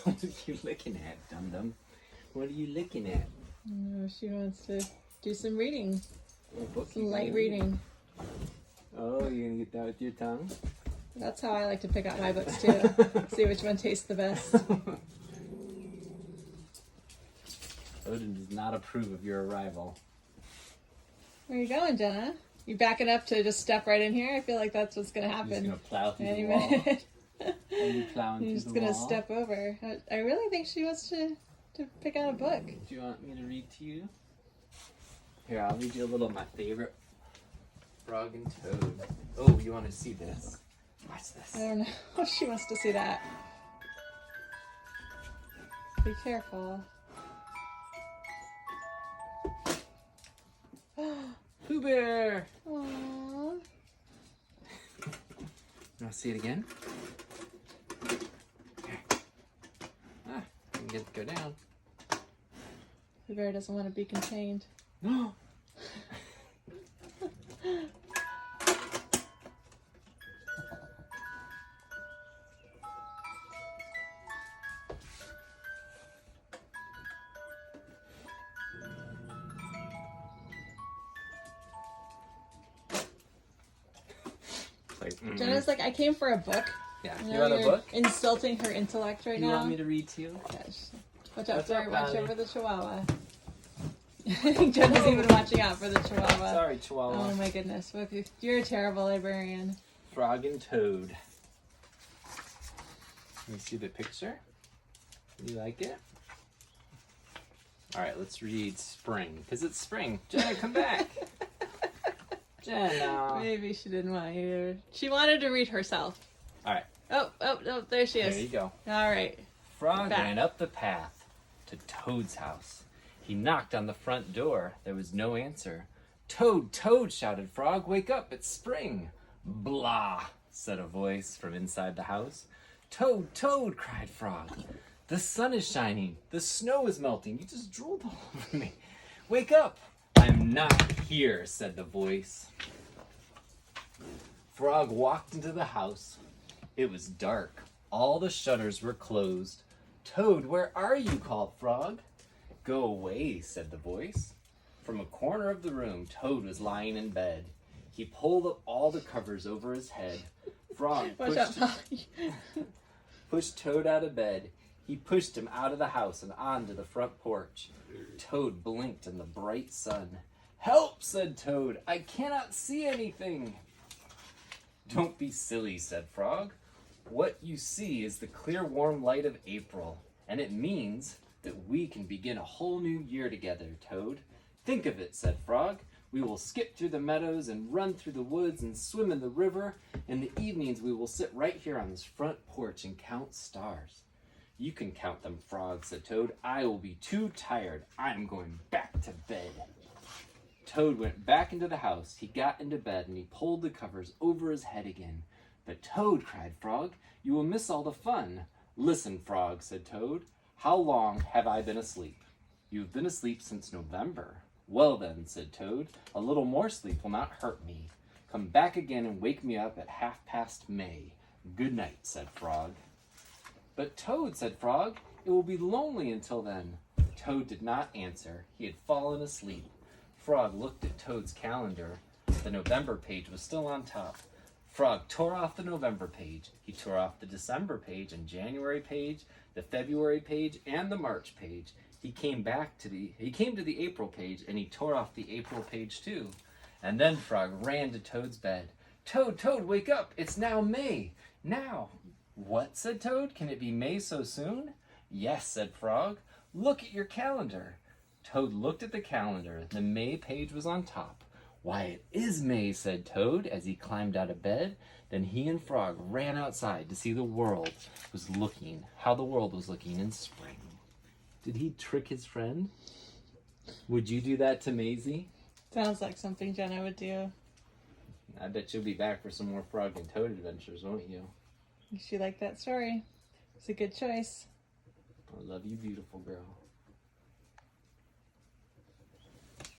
What are you looking at, dum-dum? What are you looking at? No, she wants to do some reading. Some Light reading. Oh, you're gonna get that with your tongue? That's how I like to pick out my books too. See which one tastes the best. Odin does not approve of your arrival. Where are you going, Jenna? You backing up to just step right in here? I feel like that's what's going to happen. You're just gonna plow through any the wall. minute. Are you plowing You're through just the going to wall? step over. I really think she wants to pick out a book. Do you want me to read to you? Here, I'll read you a little of my favorite Frog and Toad. Oh, you want to see this? Watch this. I don't know if she wants to see that. Be careful. Pooh Bear! Aww. You want to see it again? Here. Ah, you can get it to go down. The bear doesn't want to be contained. No! Jenna's like, I came for a book. Yeah, You you know, want a you're book? insulting her intellect right You now. want me to read to you? Gosh. Watch out What's for up, her. Watch Bonnie? over the chihuahua. I think Jenna's even watching out for the chihuahua. Sorry, Chihuahua. Oh my goodness. Look, you're a terrible librarian. Frog and Toad. Can you see the picture? You like it? Alright, let's read spring. Because it's spring. Jenna, come back. Jenna. Maybe she didn't want you to. She wanted to read herself. Alright. Oh, there she is. There you go. All right. Frog Back. ran up the path to Toad's house. He knocked on the front door. There was no answer. Toad, Toad, shouted Frog. Wake up, it's spring. Blah, said a voice from inside the house. Toad, Toad, cried Frog. The sun is shining. The snow is melting. You just drooled all over me. Wake up. I'm not here, said the voice. Frog walked into the house. It was dark. All the shutters were closed. Toad, where are you? Called Frog. Go away, said the voice. From a corner of the room, Toad was lying in bed. He pulled up all the covers over his head. Frog Watch out, Polly. pushed Toad out of bed. He pushed him out of the house and onto the front porch. Toad blinked in the bright sun. Help, said Toad. I cannot see anything. Don't be silly, said Frog. What you see is the clear, warm light of April, and it means that we can begin a whole new year together, Toad. Think of it, said Frog. We will skip through the meadows and run through the woods and swim in the river. In the evenings, we will sit right here on this front porch and count stars. You can count them, Frog, said Toad. I will be too tired. I'm going back to bed. Toad went back into the house. He got into bed and he pulled the covers over his head again. But Toad, cried Frog, you will miss all the fun. Listen, Frog, said Toad. How long have I been asleep? You've been asleep since November. Well then, said Toad, a little more sleep will not hurt me. Come back again and wake me up at 1/2 May. Good night, said Frog. But Toad, said Frog, it will be lonely until then. Toad did not answer. He had fallen asleep. Frog looked at Toad's calendar. The November page was still on top. Frog tore off the November page. He tore off the December page and January page, the February page, and the March page. He came to the April page and he tore off the April page too. And then Frog ran to Toad's bed. Toad, Toad, wake up! It's now May! Now! What, said Toad? Can it be May so soon? Yes, said Frog. Look at your calendar. Toad looked at the calendar. The May page was on top. Why, it is May, said Toad as he climbed out of bed. Then he and Frog ran outside to see how the world was looking in spring. Did he trick his friend? Would you do that to Maisie? Sounds like something Jenna would do. I bet you'll be back for some more Frog and Toad adventures, won't you? She liked that story. It's a good choice. I love you, beautiful girl.